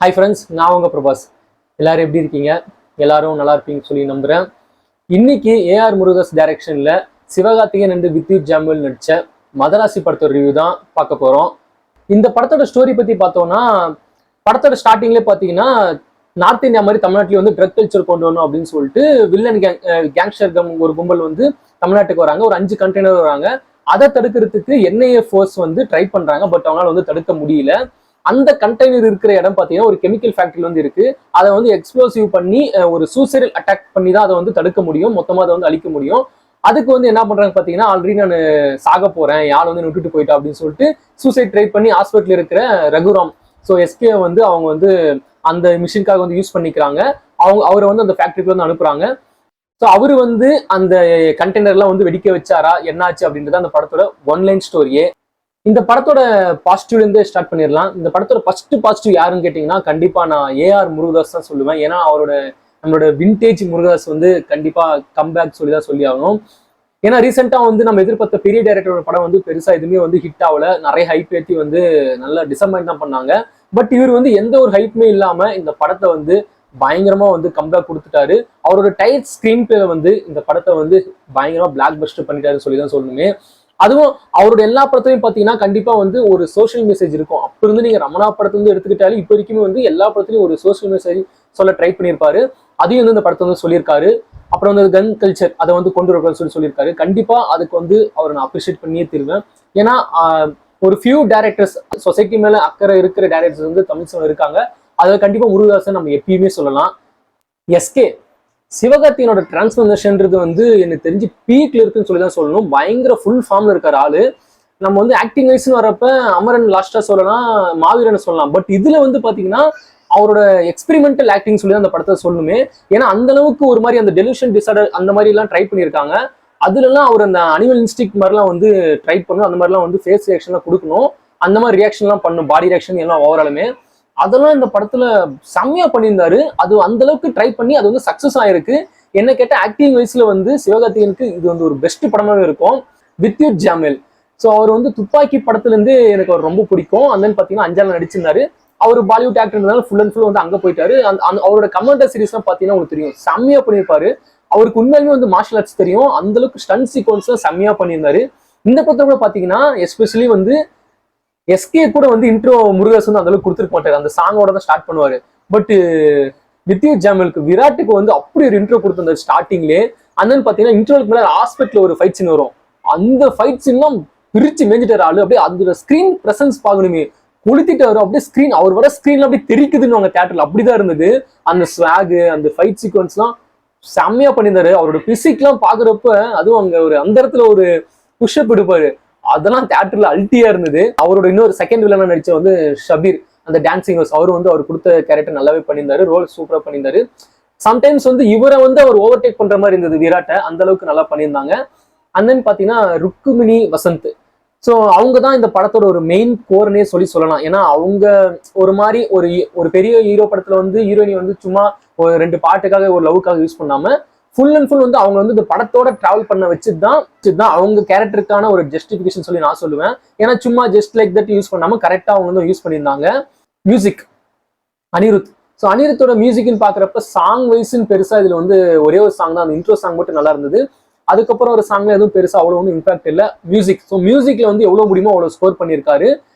Hi friends, நான் உங்கள் பிரபாஸ். எல்லாரும் எப்படி இருக்கீங்க? எல்லாரும் நல்லா இருப்பீங்கன்னு சொல்லி நம்புகிறேன். இன்னைக்கு ஏஆர் முருகதாஸ் டைரக்ஷனில் சிவகார்த்திகேயன் அண்ட் வித்யுத் ஜாம்வெல் நடித்த மதராசி படத்தோட ரிவ்யூ தான் பார்க்க போகிறோம். இந்த படத்தோட ஸ்டோரி பற்றி பார்த்தோம்னா, படத்தோட ஸ்டார்டிங்லேயே பார்த்தீங்கன்னா நார்த் இந்தியா மாதிரி தமிழ்நாட்டிலேயே வந்து ட்ரக் கல்ச்சர் கொண்டு வரணும் அப்படின்னு சொல்லிட்டு வில்லன் கேங்ஸ்டர் ஒரு கும்பல் வந்து தமிழ்நாட்டுக்கு வராங்க. ஒரு 5 கண்டெய்னர் வராங்க. அதை தடுக்கிறதுக்கு என்ஐஏ ஃபோர்ஸ் வந்து ட்ரை பண்ணுறாங்க. பட் அவங்களால வந்து தடுக்க முடியல. அந்த கண்டெய்னர் இருக்கிற இடம் பார்த்தீங்கன்னா ஒரு கெமிக்கல் ஃபேக்டரி வந்து இருக்கு. அதை வந்து எக்ஸ்ப்ளோசிவ் பண்ணி ஒரு சூசைடல் அட்டாக் பண்ணி தான் அதை வந்து தடுக்க முடியும், மொத்தமாக அதை வந்து அழிக்க முடியும். அதுக்கு வந்து என்ன பண்றாங்க பார்த்தீங்கன்னா, ஆல்ரெடி நான் சாக போறேன், யார் வந்து விட்டுட்டு போயிட்டா அப்படின்னு சொல்லிட்டு சூசைட் ட்ரை பண்ணி ஹாஸ்பிட்டல் இருக்கிற ரகுராம், ஸோ எஸ்கே வந்து அவங்க வந்து அந்த மிஷினுக்காக வந்து யூஸ் பண்ணிக்கிறாங்க. அவரை வந்து அந்த ஃபேக்டரிக்கு வந்து அனுப்புறாங்க. ஸோ அவரு வந்து அந்த கண்டெய்னர்லாம் வந்து வெடிக்க வச்சாரா, என்னாச்சு அப்படின்றது அந்த படத்தோட ஒன்லைன் ஸ்டோரியே. இந்த படத்தோட பாசிட்டிவ்ல இருந்து ஸ்டார்ட் பண்ணிடலாம். இந்த படத்தோட ஃபர்ஸ்ட் பாசிட்டிவ் யாருன்னு கேட்டீங்கன்னா, கண்டிப்பா நான் ஏஆர் முருகதாஸ் தான் சொல்லுவேன். ஏன்னா நம்மளோட விண்டேஜ் முருகதாஸ் வந்து கண்டிப்பா கம்பேக் சொல்லி தான் சொல்லி ஆகணும். ஏன்னா ரீசெண்டா வந்து நம்ம எதிர்பார்த்த பெரிய டைரக்டரோட படம் வந்து பெருசா எதுவுமே வந்து ஹிட் ஆகல. நிறைய ஹைப் ஏற்றி வந்து நல்லா டிசப்பாயிண்ட் தான் பண்ணாங்க. பட் இவர் வந்து எந்த ஒரு ஹைப்புமே இல்லாம இந்த படத்தை வந்து பயங்கரமா வந்து கம்பேக் கொடுத்துட்டாரு. அவரோட டைட் ஸ்கிரீன் பிளே வந்து இந்த படத்தை வந்து பயங்கரமா பிளாக் பஸ்டர் பண்ணிட்டாருன்னு சொல்லி தான் சொல்லணுமே. அதுவும் அவரோட எல்லா படத்தையும் பார்த்தீங்கன்னா கண்டிப்பா வந்து ஒரு சோஷியல் மெசேஜ் இருக்கும். அப்ப இருந்து நீங்க ரமணா படத்தை வந்து எடுத்துக்கிட்டாலும் இப்போ வரைக்குமே வந்து எல்லா படத்துலையும் ஒரு சோஷியல் மெசேஜ் சொல்ல ட்ரை பண்ணியிருப்பாரு. அதையும் வந்து இந்த படத்தை வந்து சொல்லியிருக்காரு. அப்புறம் வந்து கன் கல்ச்சர் அதை வந்து கொண்டு வரணும்னு சொல்லியிருக்காரு. கண்டிப்பா அதுக்கு வந்து அவரை நான் அப்ரிஷியேட் பண்ணியே தருவேன். ஏன்னா ஒரு ஃபியூ டைரக்டர்ஸ், சொசைட்டி மேல அக்கறை இருக்கிற டைரக்டர்ஸ் வந்து தமிழ் சினிமா இருக்காங்க. அதை கண்டிப்பா முருகதாசன் நம்ம எப்பயுமே சொல்லலாம். எஸ்கே சிவகார்த்திகனோட டிரான்ஸ்ஃபர்மேஷன்ன்றது வந்து எனக்கு தெரிஞ்சு பீக்ல இருக்குன்னு சொல்லி தான் சொல்லணும். பயங்கர ஃபுல் ஃபார்ம்ல இருக்காரு ஆளு. நம்ம வந்து ஆக்டிங் வைஸ்னு வரப்ப அமரன் லாஸ்டா சொல்லலாம், மாவீரன் சொல்லலாம். பட் இதுல வந்து பாத்தீங்கன்னா அவரோட எக்ஸ்பெரிமெண்டல் ஆக்டிங் சொல்லி தான் அந்த படத்தை சொல்லணுமே. ஏன்னா அந்த அளவுக்கு ஒரு மாதிரி அந்த டெலியூஷன் டிசார்டர் அந்த மாதிரி எல்லாம் ட்ரை பண்ணியிருக்காங்க. அதுலலாம் அவர் அந்த அனிமல் இன்ஸ்டிக் மாதிரிலாம் வந்து ட்ரை பண்ணணும். அந்த மாதிரிலாம் வந்து ஃபேஸ் ரியாக்ஷன்லாம் கொடுக்கணும். அந்த மாதிரி ரியாக்ஷன்லாம் பண்ணும், பாடி ரியாக்ஷன் எல்லாம் ஓவராலுமே அதெல்லாம் இந்த படத்துல செம்மையா பண்ணியிருந்தாரு. அது அந்த அளவுக்கு ட்ரை பண்ணி அது வந்து சக்சஸ் ஆயிருக்கு. என்ன கேட்ட ஆக்டிங் வைஸ்ல வந்து சிவகார்த்திகனுக்கு இது வந்து ஒரு பெஸ்ட் படமாவே இருக்கும். வித்யுத் ஜாம்வெல், ஸோ அவர் வந்து துப்பாக்கி படத்துல இருந்து எனக்கு அவர் ரொம்ப பிடிக்கும். அந்த பாத்தீங்கன்னா அஞ்சால நடிச்சிருந்தாரு. அவர் பாலிவுட் ஆக்டர்னால ஃபுல் அண்ட் ஃபுல் வந்து அங்க போயிட்டாரு. அவரோட கமெண்டர் சீரிஸ்லாம் பாத்தீங்கன்னா உங்களுக்கு தெரியும், செம்மையா பண்ணியிருப்பாரு. அவருக்கு உண்மையுமே வந்து மார்ஷல் ஆர்ட்ஸ் தெரியும். அந்த அளவுக்கு ஸ்டன் சீக்வன்ஸ் செம்மையா பண்ணியிருந்தாரு. இந்த படத்துல கூட பாத்தீங்கன்னா எஸ்பெஷலி வந்து எஸ்கே கூட வந்து இன்ட்ரோ முருகதாஸ் வந்து அந்த அளவுக்கு கொடுத்துருக்க மாட்டாரு. அந்த சாங்கோட தான் ஸ்டார்ட் பண்ணுவாரு. பட் வித்யுத் ஜாம்வெலுக்கு விராட்டுக்கு வந்து அப்படி ஒரு இன்ட்ரோ கொடுத்திருந்தாரு ஸ்டார்டிங்லேயே. அந்த பாத்தீங்கன்னா இன்ட்ரோலுக்கு மேலே ஹாஸ்பிட்டல் ஒரு ஃபைட் சீன் வரும். அந்த ஃபைட் சீன்லாம் பிரிச்சு மேஞ்சிட்டாரு ஆளு. அப்படியே அந்த ஸ்கிரீன் பிரசன்ஸ் பார்க்கணுமே, கொளுத்திட்டாரு. அப்படியே ஸ்கிரீன் அவர் வர ஸ்கிரீன்ல அப்படியே தெரிக்குதுன்னு அவங்க தியேட்டர்ல அப்படிதான் இருந்தது. அந்த ஸ்வாகு, அந்த ஃபைட் சீக்வன்ஸ்லாம் செம்மையா பண்ணியிருந்தாரு. அவரோட பிசிக்லாம் பாக்குறப்ப அதுவும் அங்க அந்த இடத்துல ஒரு புஷ்அப் எடுப்பாரு. அதெல்லாம் தியேட்டர்ல அல்ட்டியா இருந்தது. அவரோட இன்னொரு செகண்ட் வில்லனா நடிச்ச வந்து ஷபீர், அந்த டான்சிங் அவர் வந்து அவர் கொடுத்த கேரக்டர் நல்லாவே பண்ணியிருந்தாரு. ரோல் சூப்பரா பண்ணியிருந்தாரு. சம்டைம்ஸ் வந்து இவரை வந்து அவர் ஓவர்டேக் பண்ற மாதிரி இருந்தது விராட்டை, அந்த அளவுக்கு நல்லா பண்ணியிருந்தாங்க. அண்ட் தென் பாத்தீங்கன்னா ருக்குமினி வசந்த், ஸோ அவங்க தான் இந்த படத்தோட ஒரு மெயின் கோர்னே சொல்லலாம். ஏன்னா அவங்க ஒரு மாதிரி ஒரு பெரிய ஹீரோ படத்துல வந்து ஹீரோயினி வந்து சும்மா ஒரு 2 பாட்டுக்காக ஒரு லவ்க்காக யூஸ் பண்ணாம ஃபுல் அண்ட் ஃபுல் வந்து அவங்க வந்து இந்த படத்தோட டிராவல் பண்ண வச்சுதான் அவங்க கேரக்டருக்கான ஒரு ஜஸ்டிபிகேஷன் சொல்லி நான் சொல்லுவேன். ஏன்னா சும்மா ஜஸ்ட் லைக் தட் யூஸ் பண்ணாம கரெக்டா அவங்க வந்து யூஸ் பண்ணியிருந்தாங்க. மியூசிக் அனிருத், ஸோ அனிருத்தோட மியூசிக்னு பாக்குறப்ப சாங் வைஸ்ன்னு பெருசா இதுல வந்து ஒரே ஒரு சாங் தான், அந்த இன்ட்ரோ சாங் மட்டும் நல்லா இருந்தது. அதுக்கப்புறம் ஒரு சாங்ல எதுவும் பெருசா அவ்வளோ ஒன்றும் இம்பாக்ட் இல்லை. மியூசிக், ஸோ மியூசிக்ல வந்து எவ்வளவு முடியுமோ அவ்வளவு ஸ்கோர் பண்ணியிருக்காரு.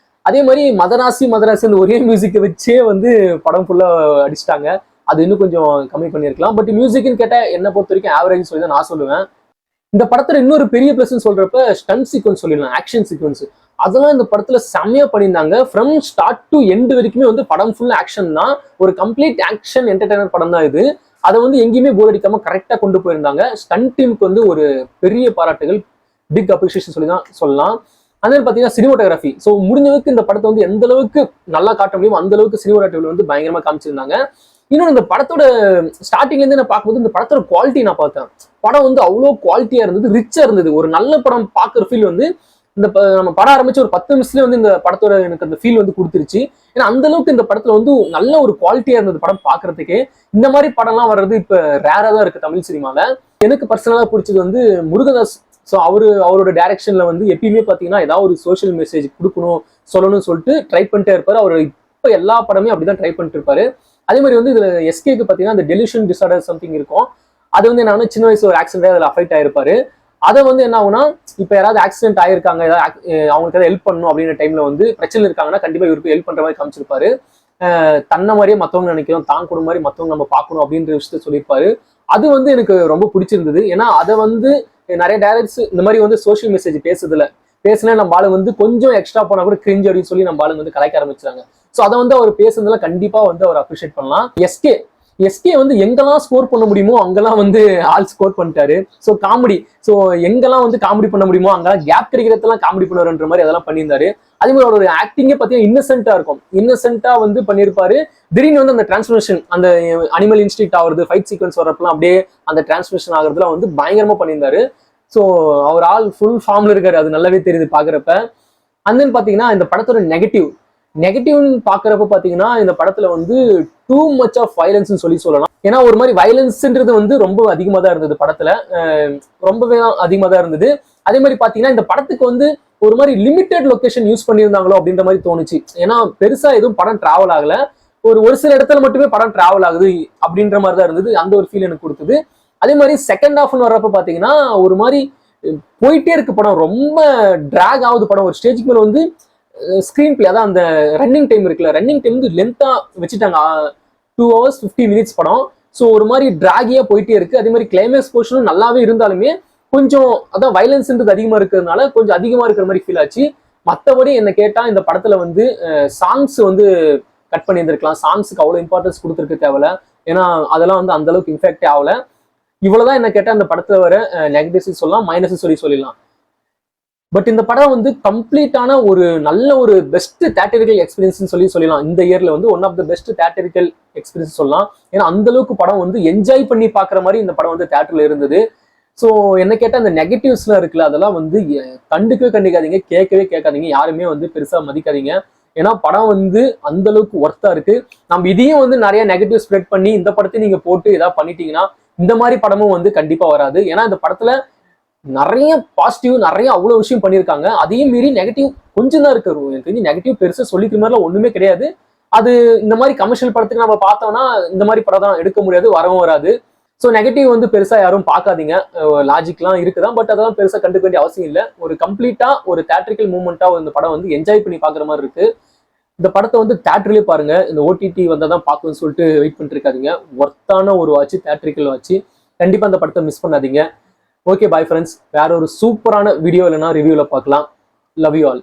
அதே மாதிரி மதராசி அந்த ஒரே மியூசிக்கை வச்சே வந்து படம் ஃபுல்லா அடிச்சிட்டாங்க. அது இன்னும் கொஞ்சம் கம்மி பண்ணியிருக்கலாம். பட் மியூசிக்னு கேட்டா என்ன பொறுத்த வரைக்கும் ஆவரேஜ் சொல்லி தான் நான் சொல்லுவேன். இந்த படத்துல இன்னொரு பெரிய பிளஸ் சொல்றப்ப ஸ்டன் சீக்வன்ஸ் சொல்லிடலாம், ஆக்ஷன் சீக்வன்ஸ். அதெல்லாம் இந்த படத்துல செம்மையா பண்ணியிருந்தாங்க. ஃப்ரம் ஸ்டார்ட் டு எண்ட் வரைக்குமே வந்து படம் ஃபுல் ஆக்ஷன் தான். ஒரு கம்ப்ளீட் ஆக்ஷன் என்டர்டைனர் படம் தான் இது. அதை வந்து எங்கேயுமே போர் அடிக்காம கரெக்டா கொண்டு போயிருந்தாங்க. ஸ்டன் டீமுக்கு வந்து ஒரு பெரிய பாராட்டுகள், பிக் அப்ரிசியேஷன் சொல்லி தான் சொல்லலாம். அதே பாத்தீங்கன்னா சினிமோட்டோகிராஃபி, ஸோ முடிஞ்சளவுக்கு இந்த படத்தை வந்து எந்த அளவுக்கு நல்லா காட்ட முடியுமோ அந்த அளவுக்கு சினிமோட்டோகிராஃபி வந்து பயங்கரமா காமிச்சிருந்தாங்க. இன்னொன்று இந்த படத்தோட ஸ்டார்டிங்ல இருந்து நான் பார்க்கும்போது இந்த படத்தோட குவாலிட்டி நான் பார்த்தேன். படம் வந்து அவ்வளோ குவாலிட்டியா இருந்தது, ரிச்சா இருந்தது. ஒரு நல்ல படம் பார்க்குற ஃபீல் வந்து இந்த நம்ம படம் ஆரம்பிச்சு ஒரு 10 நிமிஷத்துல வந்து இந்த படத்தோட எனக்கு அந்த ஃபீல் வந்து கொடுத்துருச்சு. ஏன்னா அந்த அளவுக்கு இந்த படத்துல வந்து நல்ல ஒரு குவாலிட்டியா இருந்தது படம் பார்க்கறதுக்கே. இந்த மாதிரி படம்லாம் வர்றது இப்ப ரேரா தான் இருக்கு தமிழ் சினிமால. எனக்கு பர்சனலா பிடிச்சது வந்து முருகதாஸ். ஸோ அவரோட டைரக்ஷன்ல வந்து எப்பயுமே பார்த்தீங்கன்னா ஏதாவது ஒரு சோஷியல் மெசேஜ் கொடுக்கணும் சொல்லணும்னு சொல்லிட்டு ட்ரை பண்ணிட்டே இருப்பாரு. அவர் அப்ப எல்லா படமே அப்படிதான் ட்ரை பண்ணிட்டு இருப்பாரு. அதே மாதிரி வந்து இதுல எஸ்கேக்கு பாத்தீங்கன்னா அந்த டெலிஷன் டிசார்டர் சம்திங் இருக்கும். அது வந்து என்ன சின்ன வயசு ஒரு ஆக்சிடென்ட் அதுல அஃபெக்ட் ஆயிருப்பாரு. அதை வந்து என்ன ஆகுனா இப்ப யாராவது ஆக்சிடென்ட் ஆயிருக்காங்க, அவங்களுக்கு ஏதாவது ஹெல்ப் பண்ணணும் அப்படின்ற டைம்ல வந்து பிரச்சனை இருக்காங்கன்னா கண்டிப்பா இவருக்கு ஹெல்ப் பண்ற மாதிரி காமிச்சிருப்பாரு. தன்னை மாதிரியே மத்தவங்க நினைக்கிறோம், தான் கூட மாதிரி மத்தவங்க நம்ம பார்க்கணும் அப்படின்ற விஷயத்த சொல்லியிருப்பாரு. அது வந்து எனக்கு ரொம்ப பிடிச்சிருந்தது. ஏன்னா அதை வந்து நிறைய டைரக்டர்ஸ் இந்த மாதிரி வந்து சோஷியல் மெசேஜ் பேசுனா நம்ம ஆளு வந்து கொஞ்சம் எக்ஸ்ட்ரா போனா கூட கிரிஞ்ச் அப்படின்னு சொல்லி நம்ம ஆளுங்க வந்து கலாய்க்க ஆரம்பிச்சாங்க. ஸோ அதை வந்து அவர் பேசுனதுல கண்டிப்பா வந்து அவர் அப்ரிஷியேட் பண்ணலாம். எஸ்கே வந்து எங்கெல்லாம் ஸ்கோர் பண்ண முடியுமோ அங்கெல்லாம் வந்து ஆள் ஸ்கோர் பண்ணிட்டாரு. ஸோ காமெடி, ஸோ எங்கெல்லாம் வந்து காமெடி பண்ண முடியுமோ அங்கெல்லாம் கேப் கிடைக்கிறதெல்லாம் காமெடி பண்ணுவாருன்ற மாதிரி அதெல்லாம் பண்ணியிருந்தாரு. அதே மாதிரி அவரோட ஆக்டிங்கே பார்த்தீங்கன்னா இன்னசென்ட்டா இருக்கும். இன்னசென்ட்டா வந்து பண்ணியிருப்பாரு. திடீர்னு வந்து அந்த டிரான்ஸ்ஃபர்மேஷன், அந்த அனிமல் இன்ஸ்டிக்ட் ஆகுறது, ஃபைட் சீக்வன்ஸ் வரப்பெல்லாம் அப்படியே அந்த டிரான்ஸ்ஃபர்மேஷன் ஆகுறதுலாம் வந்து பயங்கரமா பண்ணியிருந்தாரு. ஸோ அவர் ஆள் ஃபுல் ஃபார்ம்ல இருக்காரு, அது நல்லாவே தெரியுது பாக்குறப்ப. அண்ட் தென் பாத்தீங்கன்னா இந்த படத்தோட நெகட்டிவ்னு பாக்குறப்ப பாத்தீங்கன்னா இந்த படத்துல வந்து டூ மச் ஆஃப் வயலன்ஸ் சொல்லி சொல்லலாம். ஏன்னா ஒரு மாதிரி வயலன்ஸ்ன்றது வந்து ரொம்ப அதிகமா தான் இருந்தது படத்துல, ரொம்பவே அதிகமா தான் இருந்தது. அதே மாதிரி பாத்தீங்கன்னா இந்த படத்துக்கு வந்து ஒரு மாதிரி லிமிடெட் லொகேஷன் யூஸ் பண்ணியிருந்தாங்களோ அப்படின்ற மாதிரி தோணுச்சு. ஏன்னா பெருசா எதுவும் படம் டிராவல் ஆகல, ஒரு சில இடத்துல மட்டுமே படம் டிராவல் ஆகுது அப்படின்ற மாதிரி தான் இருந்தது. அந்த ஒரு ஃபீல் எனக்கு கொடுத்தது. அதே மாதிரி செகண்ட் ஹாஃப்னு வர்றப்ப பாத்தீங்கன்னா ஒரு மாதிரி போயிட்டே இருக்கு படம், ரொம்ப டிராக் ஆகுது படம். ஒரு ஸ்டேஜுக்கு மேல வந்து ஸ்கிரீன் பிளே, அதான் அந்த ரன்னிங் டைம் இருக்குல்ல, ரன்னிங் டைம் வந்து லென்த்தா வச்சுட்டாங்க. 2 hours 50 minutes படம். ஸோ ஒரு மாதிரி டிராகியா போயிட்டே இருக்கு. அதே மாதிரி கிளைமேக்ஸ் போர்ஷனும் நல்லாவே இருந்தாலுமே கொஞ்சம் அதான் வயலன்ஸ்ன்றது அதிகமா இருக்கிறதுனால கொஞ்சம் அதிகமா இருக்கிற மாதிரி ஃபீல் ஆச்சு. மற்றபடி என்ன கேட்டா இந்த படத்துல வந்து சாங்ஸ் வந்து கட் பண்ணியிருந்திருக்கலாம். சாங்ஸுக்கு அவ்வளவு இம்பார்ட்டன்ஸ் கொடுத்துருக்க தேவையில்ல. ஏன்னா அதெல்லாம் வந்து அந்த அளவுக்கு இன்ஃபெக்டே ஆகல. இவ்வளவுதான் என்ன கேட்டா இந்த படத்துல வர நெகட்டிவ்ஸ் சொல்லலாம், மைனஸ் சொல்லலாம். பட் இந்த படம் வந்து கம்ப்ளீட்டான ஒரு நல்ல ஒரு பெஸ்ட் தியேட்டரிக்கல் எக்ஸ்பீரியன்ஸ் சொல்லலாம். இந்த இயர்ல வந்து one of the best theatrical experience சொல்லலாம். ஏன்னா அந்த அளவுக்கு படம் வந்து என்ஜாய் பண்ணி பாக்குற மாதிரி இந்த படம் வந்து தியேட்டர்ல இருந்தது. ஸோ என்ன கேட்டா அந்த நெகட்டிவ்ஸ்லாம் இருக்குல்ல, அதெல்லாம் வந்து கண்டிக்காதீங்க, கேட்காதீங்க, யாருமே வந்து பெருசா மதிக்காதீங்க. ஏன்னா படம் வந்து அந்த அளவுக்கு ஒர்த்தா இருக்கு. நம்ம இதையும் வந்து நிறைய நெகட்டிவ் ஸ்ப்ரெட் பண்ணி இந்த படத்தை நீங்க போட்டு ஏதாவது பண்ணிட்டீங்கன்னா இந்த மாதிரி படமும் வந்து கண்டிப்பா வராது. ஏன்னா இந்த படத்துல நிறைய பாசிட்டிவ், நிறைய அவ்வளவு விஷயம் பண்ணியிருக்காங்க. அதையும் மீறி நெகட்டிவ் கொஞ்சம் தான் இருக்கு. எனக்கு தெரிஞ்சு நெகட்டிவ் பெருசா சொல்லிக்கிற மாதிரிலாம் ஒண்ணுமே கிடையாது. அது இந்த மாதிரி கமர்ஷியல் படத்துக்கு நம்ம பார்த்தோம்னா இந்த மாதிரி படம் தான் எடுக்க முடியாது, வரவும் வராது. ஸோ நெகட்டிவ் வந்து பெருசா யாரும் பார்க்காதீங்க. லாஜிக்லாம் இருக்குதான், பட் அதெல்லாம் பெருசா கண்டுக்க வேண்டிய அவசியம் இல்லை. ஒரு கம்ப்ளீட்டா ஒரு தியேட்டரிக்கல் மூவ்மெண்டா இந்த படம் வந்து என்ஜாய் பண்ணி பாக்குற மாதிரி இருக்கு. இந்த படத்தை வந்து தியேட்டர்லயே பாருங்க. இந்த ஓடிடி வந்தாதான் பார்க்கணும்னு சொல்லிட்டு வெயிட் பண்ணிட்டு இருக்காதீங்க. ஒர்த்தான ஒரு வாட்ச், தியேட்டரிக்கல் வாட்ச். கண்டிப்பா அந்த படத்தை மிஸ் பண்ணாதீங்க. Okay, bye friends. வேற ஒரு சூப்பரான வீடியோ இல்லைன்னா ரிவ்யூல பார்க்கலாம். Love you all.